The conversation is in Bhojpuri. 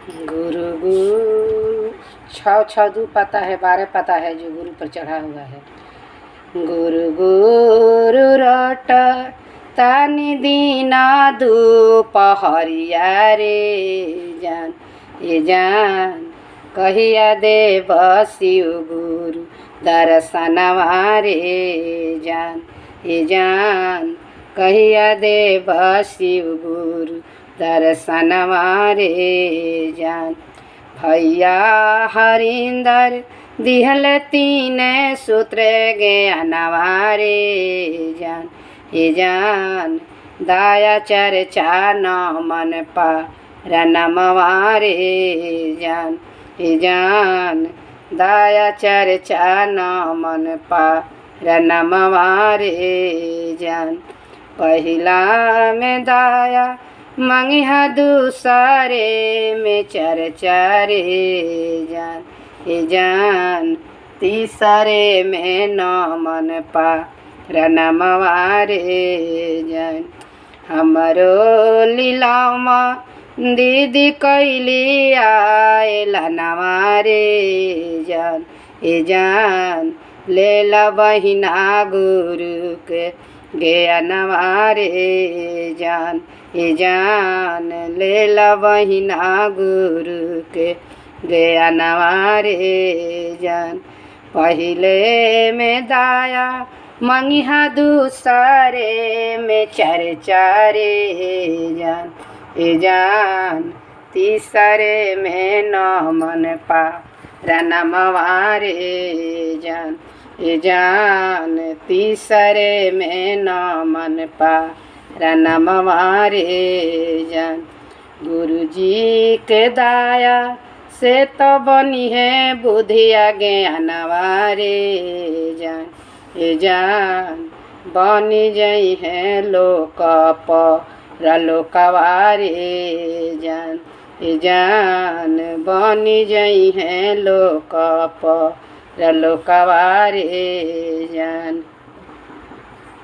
गुरु गुरु छः छः दो पता है, 12 पता है जो गुरु पर चढ़ा हुआ है। गुरु गुरु रट तानी दीना दुपहरिया रे जान ये जान कहिया देव शिव गुरु दर्शनवा रे जान ये जान कहिया देव शिव गुरु दर्शनवा रे जान। भैया हरिंदर दिहल तीन सूत्र ज्ञानवा रे जान ये जान दाया चर्चा न मन पा रनमवा रे जान ये जान दाया चर्चा न मन पा रनमवा रे जान। पहिला में दाया मंगिहा दूसरे में चर्चा रे जान ये जान तीसरे में न मन पा रनमवा रे जान। हमरो लीलामा दीदी कैली आएला नवा रे जान ये जान लेला बहिना गुरु के ज्ञानवा रे जान ये जान लेला बहिना गुरु के ज्ञानवा रे जान। पहिले में दाया मंगिहा दूसरे में चर्चा रे जान ये जान तीसरे में न मन पा रनमवा रे जान ये जान तीसरे में न मन पा रनमवा रे जान। गुरुजी के दाया से तो बनी है बुद्धिया ज्ञानवा रे जान ये जान बनी जई है लोक परलोकवा रे जान ये जान बनी जई है लोक परलोकवा रे जान।